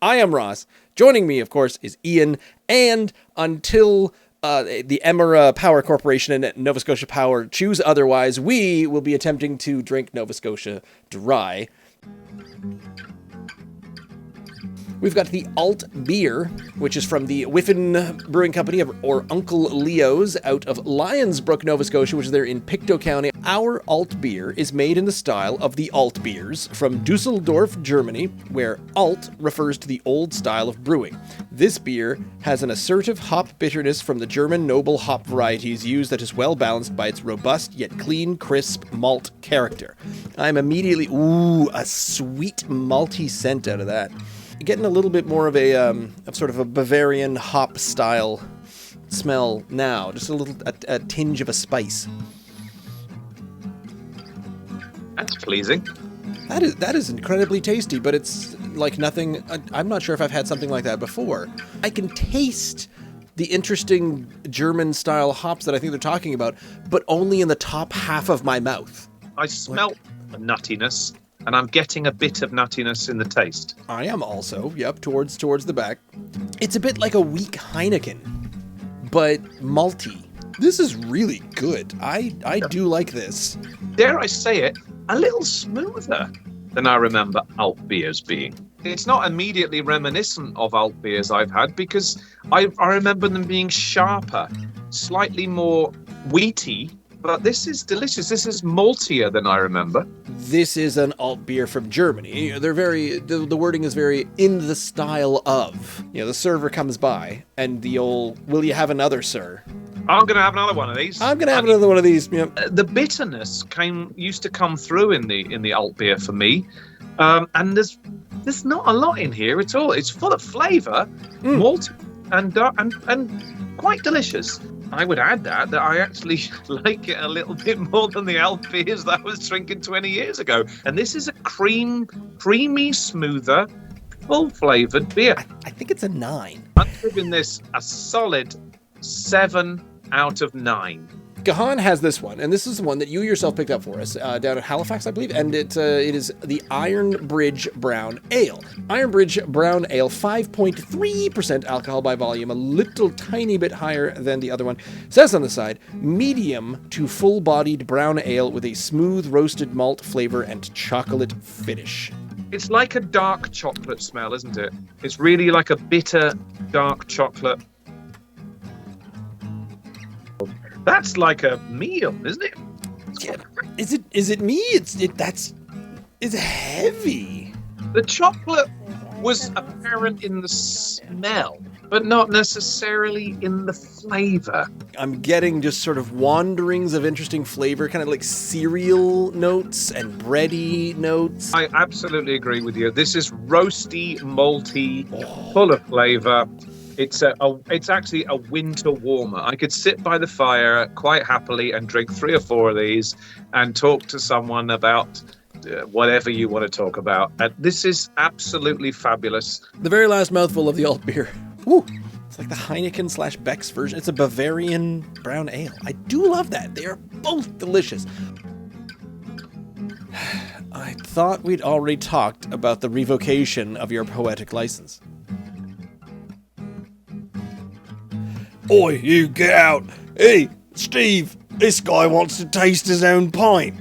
I am Ross. Joining me, of course, is Ian. And until the Emera Power Corporation and Nova Scotia Power choose otherwise, we will be attempting to drink Nova Scotia dry. We've got the Altbier, which is from the Whiffen Brewing Company, or Uncle Leo's, out of Lionsbrook, Nova Scotia, which is there in Pictou County. Our Altbier is made in the style of the Altbiers from Dusseldorf, Germany, where Alt refers to the old style of brewing. This beer has an assertive hop bitterness from the German noble hop varieties used that is well balanced by its robust yet clean, crisp malt character. I'm immediately, a sweet malty scent out of that. Getting a little bit more of sort of a Bavarian hop style smell now. Just a tinge of a spice. That's pleasing. That is incredibly tasty, but it's like nothing. I'm not sure if I've had something like that before. I can taste the interesting German style hops that I think they're talking about, but only in the top half of my mouth. I smelt the nuttiness. And I'm getting a bit of nuttiness in the taste. I am also, towards the back. It's a bit like a weak Heineken, but malty. This is really good. I do like this. Dare I say it, a little smoother than I remember Altbiers being. It's not immediately reminiscent of Altbiers I've had because I remember them being sharper, slightly more wheaty. But this is delicious. This is maltier than I remember. This is an alt beer from Germany. They're the wording is very in the style of. The server comes by and the old, will you have another, sir? I'm going to have another one of these. I'm going to have another one of these. Yep. The bitterness used to come through in the alt beer for me. And there's not a lot in here at all. It's full of flavour, malt, and quite delicious. I would add that I actually like it a little bit more than the Altbiers that I was drinking 20 years ago. And this is a creamy, smoother, full-flavoured beer. I think it's a 9. I'm giving this a solid 7 out of 9. Gahan has this one, and this is the one that you yourself picked up for us down at Halifax, I believe, and it is the Iron Bridge Brown Ale. Iron Bridge Brown Ale, 5.3% alcohol by volume, a little tiny bit higher than the other one. Says on the side, medium to full-bodied brown ale with a smooth roasted malt flavor and chocolate finish. It's like a dark chocolate smell, isn't it? It's really like a bitter, dark chocolate. That's like a meal, isn't it? Yeah. Is it me? It's heavy. The chocolate was apparent in the smell, but not necessarily in the flavor. I'm getting just sort of wanderings of interesting flavor, kind of like cereal notes and bready notes. I absolutely agree with you. This is roasty, malty, full of flavor. It's actually a winter warmer. I could sit by the fire quite happily and drink 3 or 4 of these and talk to someone about whatever you want to talk about. This is absolutely fabulous. The very last mouthful of the alt beer. Woo! It's like the Heineken / Beck's version. It's a Bavarian brown ale. I do love that. They are both delicious. I thought we'd already talked about the revocation of your poetic license. Oi, you get out! Hey, Steve, this guy wants to taste his own pint.